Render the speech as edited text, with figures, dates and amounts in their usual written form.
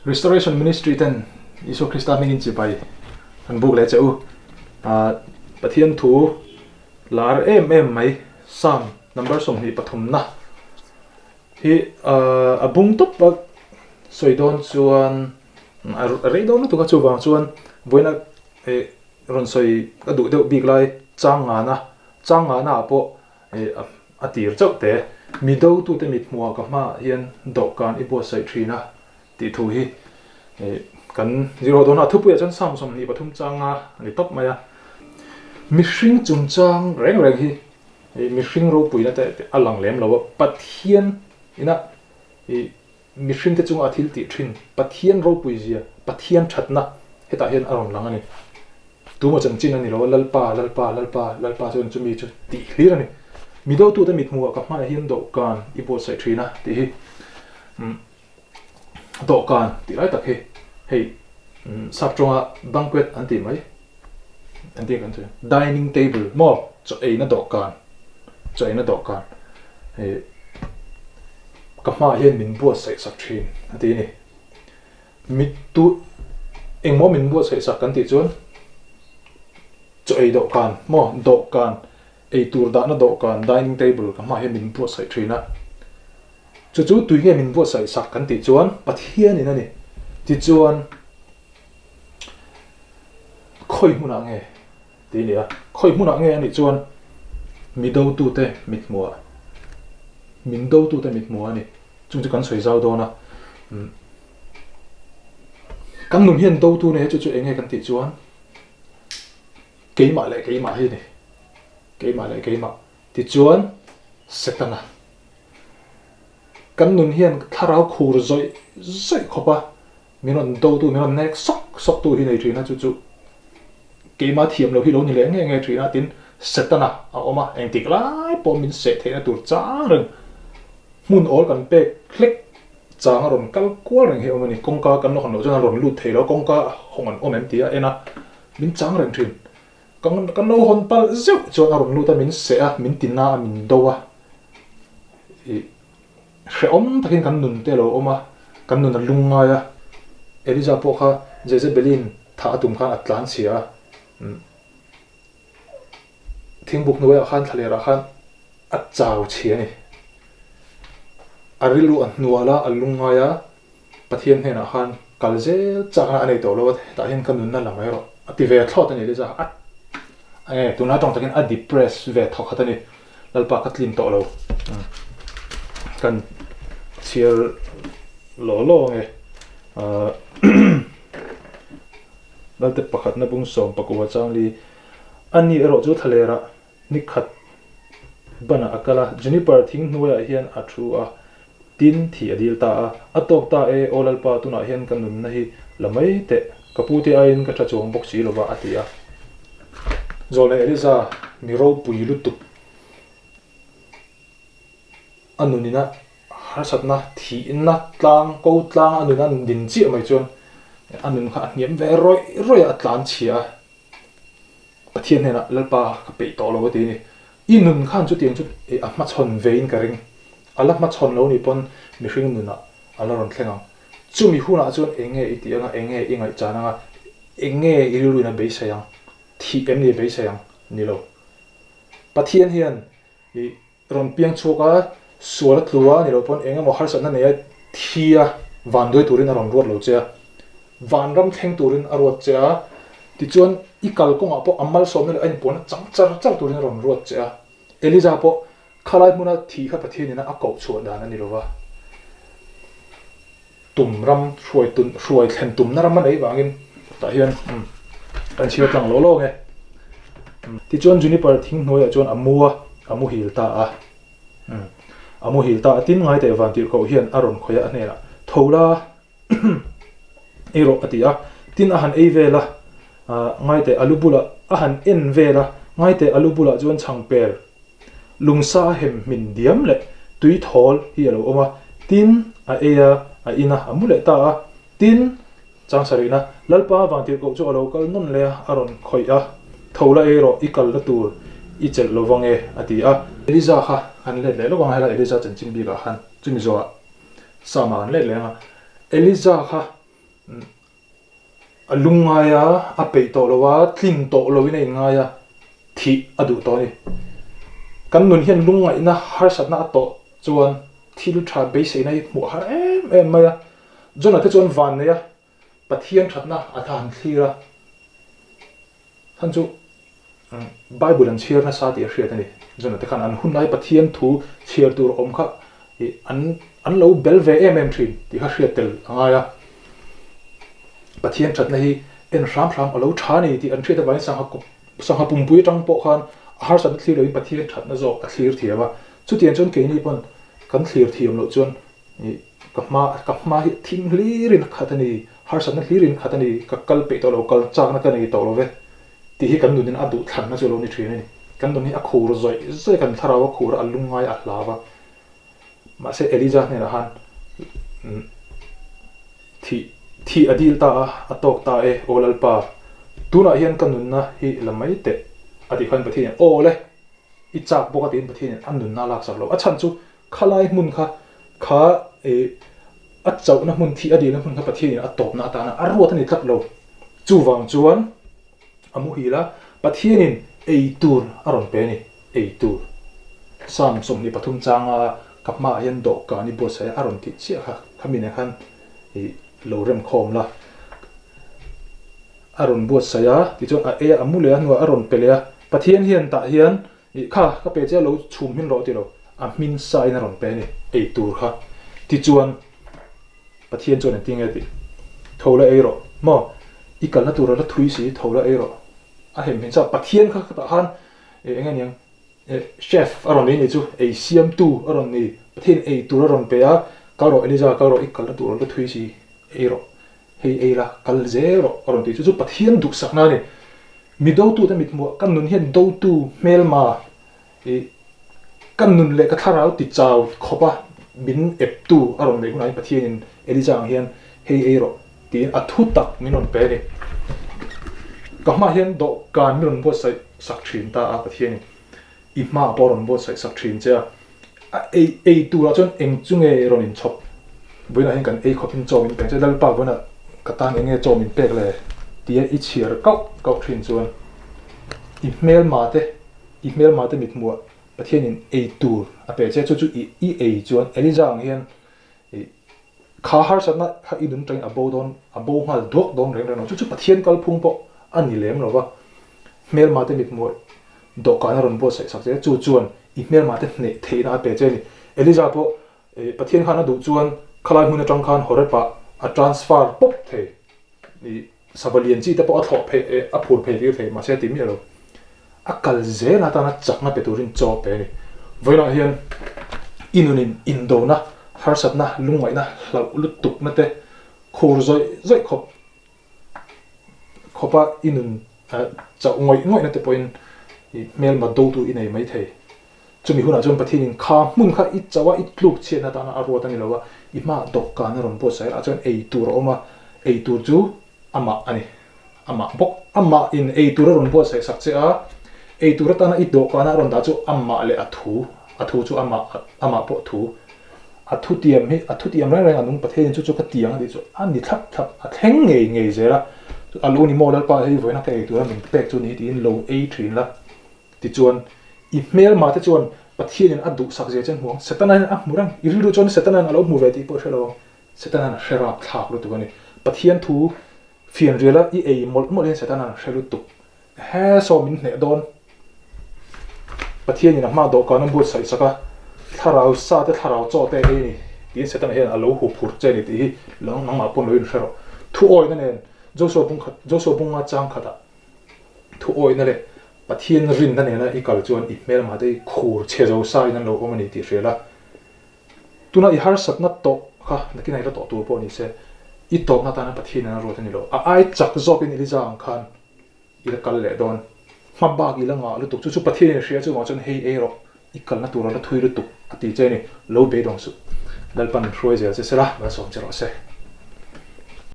restoration ministry ten Isu Christa mingin chi pai an buk le cheu pathian thu lar em mai sam number som hi pathum na hi abung top ba soidon chuan reidon na tu ka chuwang chuan boina ron soi ka du deuh bik lai changa na po atir chau te mido tu te mit muwa ka ma hian dawhkan i bo sai thina ti thu hi kan zero dona thupu ya chan sam som ni pathum changa ni top maya mihring chung chang reng hi mihring ro puina te alang lem lo pathian ina mihring te chung athil ti thin pathian ro pui zia pathian thatna heta hian aron lang ani tu mo chan chin ani lo lalpa chun chumi chu ti hlir ani mido tu te mit muwa ka ma hian dawhkan i bo sai thina ti hi dawhkan ti lai tak hi hei sapchonga banquet anti mai anti kan chu dining table mo cho ei na dawhkan ka ma hian min bo sai sak thin ati ni mit tu engmo min bo sai sak kan ti chuan cho ei dawhkan mo dawhkan ei tur da na dawhkan dining table ka ma hian min bo sai thina chu tui nge min bo sai sak kan ti chuan pathian in ani ti chuan khoi huna nge ti ni a khoi huna nge ani chuan mido tu te mit muwa ni chung chu kan soi zau do na kan nun hian do tu ne chu enge kan ti chuan keima hi ni keima ti chuan setana kan nun hian tharau khur zoi khopa minon do tu minon nek sok tu hi nei thina chu keima thiam lo hi lo ni le nge thina tin setana a oma eng tik lai po min se theina tur cha reng mun ol kan pe click chang ron kal kwal reng he omani kongka kan no khano chana ron lut theilo kongka hongan omem tia ena min chang reng thin kan no hon pal zeu chona ron luta min se a min tinna min dowa she om takin kan nun te lo oma kan nun lunga ya eliza po kha jezebelin tha atum khan atlan sia thingbuk noya khan thalera khan achau chiani arilu an nuala alunga ya pathian hena khan kalzel changa anei to lo ta hin kan nun na lamai ro ati ve thlot ani eliza tuna tong takin a depress ve thok hatani lalpa katlin to lo kan chial lo nge dalte pakhat na bung som pakuwa changli ani ero chu thalera nikhat bana akala juniper thing hnuaya hian athu a tin thi adil ta a tok ta e olalpa tuna hian kan nun na hi lamai te kaputi ain ka thachong bok si lova atia zole eliza miro puilutu anunina harsatna thi inna tlang ko tlang anuna din chi mai chon anun kha niam ve roi atlan chia pathian hena lalpa ka pe to lo ti ni inun khan chu tiang chu a ma chon vein ka ring ala ma chon lo ni pon mi hring nuna ala ron thlenga chu mi huna chon enge itianga enge ingai chana enge iruina be sayang thi em ni be sayang ni lo pathian hian i ron piang choka suara tlua ni lo pon enga mo har sanna ne thia van doi turin ron ruat lo che van ram theng turin arot che ti chuan i kal konga po amal som ne ain pon char turin ron ruat che eliza po khalai muna thi kha pathian ina akau chuan dan ani lo wa tumram hruai thlen tum na ram nei wangin ta hian an chiat lang lo nge ti chuan juniper thing hnoya chuan amu hil ta amu hil ta tin ngai te van tir ko hian aron khoya anela thola ero atia tin a han ei vela ngai te alubula a han en vela ngai te alubula chuan changper lungsa hem min diam le tui thol hi alo oma tin a eya a ina amule ta tin changsarina lalpa van tir ko chu alo kal non le aron khoya thola ero ikal la tur ichel lovange atia eliza kha han le lo wang hala eliza chanchin bi ga han chumi zo sama an le lenga eliza kha alungaya apei to lowa tling to lovina ingaya thi adu to ni kan nun hian lungai na har satna to chuan thil tha be sei nai mu har em maya jona te chuan van ne ya pathian thatna athan thira han chu bible an chhir na sa ti hriat ani jona te khan an hunai pathian thu chhir tur om kha an lo bel ve em thin ti kha hriat tel angaya pathian thatna hi en ram alo thani ti an thriat vai sang ha pumpui tang po khan har san thlir in pathian thatna zo a thlir thiawa chu tian chon ke ni pon kan thlir thiam lo chuan kapma hi thing hlirin khatani har san hlirin khatani ka kal pe to lo kal chak na kan ni to lo ve ti hi kan nun in adu thlan na chu lo ni thrin ni kan nun hi a khur zoi kan tharawa khur alungai a hlawa ma se elija ne ra han thi adil ta atok ta e olalpa tuna hian kan nun na hi lamai te ati khan pathian ole I chak boka tin pathian an nun na lak sak lo a chan chu khalai mun kha a chau na mun thi adil na mun kha pathian a top na ta na arwa thani tlak lo chu wang chuan amu hi la pathian in eitur aron pe ni eitur sam som ni pathum changa kapma hian do ka ni bo sai aron ti chia kha khamin khan lo rem khom la aron buat saya ti chon a amule anwa aron pelea pathian hian ta hian kha ka pe che lo chhum hin ro ti lo a min sai na ron pe ni eitur kha ti chuan pathian chon ting e ti thola e ro mo ikal na tur la thui si thola e ro a hem hin cha pathian kha ta han engan yang chef aron ni chu ei siam tu aron ni pathian ei tur aron pe a ka ro elija ka ro ikal na tur la thui si e ro hei eira kal zero aron ti chu pathian duk sakna ni mi do tu ta mit mo kan nun hian do tu mel ma kan nun le ka tharau ti chaw khopa bin ep tu aron le gunai pathian in elija hian hei eiro ti a thu tak minon pe ni ka ma hian do kan minon bo sai sak thin ta a pathian I ma boron bo sai sak thin cha ei tu la chon eng chunge ron in chop buina hin kan ei khopin chawin pe che dal pa bona katan enge chawmin pek le tia I chhir kau thin chuan email mate mit muwa pathian in ei tur a pe che chu I ei chuan elijang hian kha har satna kha idun train abo ngal dok dong reng chu pathian kal phung po ani lem lo wa mail mate mit muwa do kana ron bo sai sak che chu chuan email mate ne theina pe che ni elija po pathian khana du chuan khalai huna tang khan hore pa a transfer pop the I savalian chi te po a tho phe a phur phe ri the ma se ti mi lo a kal ze na ta na chak na pe turin cho pe ni voina hian inunin indona har sat na lungai na hlau lut tuk na te khur zoi khopa inun cha ngoi na te point mel ma do tu inei mai thei chumi huna chon pathin in kha mun kha I chawa I tluk che na ta na arwa ta ni lo wa I ma dok ka na ron po sai a chon ei tur oma ei tur chu ama ani ama in ei tur ron po sai sak che a ei tur ta na I dok ka na ron da chu ama le athu chu ama po thu athu tiam rang anung pathin chu ka tiang di chu ani thap a thleng ngei zera alu ni model pa hei voina ka ei tur min pek chu ni tin lo ei thin la ti chuan email ma te chuan pathian in adu sak je chen huang setana a murang iriru chon setana alo mu ve ti po shelo setana na shera thak lu tu ni pathian thu fian rela I ei mol setana na shelu tu he so min ne don pathian in ma do ka na bu sai saka tharau sa te tharau cho te ni tin setana he alo hu phur che ni ti long nang ma pon lo in shero thu oi na ne joso bung a chang khata thu oi na le pathian rin na ne na I kal chuan email ma te khur che zo sai na lo omani ti rela tuna I har sat na to kha nakinai ra to tu po ni se I to na ta na pathian na ro ta ni lo a ai chak zok in ilijang khan I la kal le don ma ba gi la nga lu tu chu pathian ria chu ma chon hei e ro I kal na tu ra thui ru tu ati che ni lo be dong su dal pan roi je se ra ba som che ro se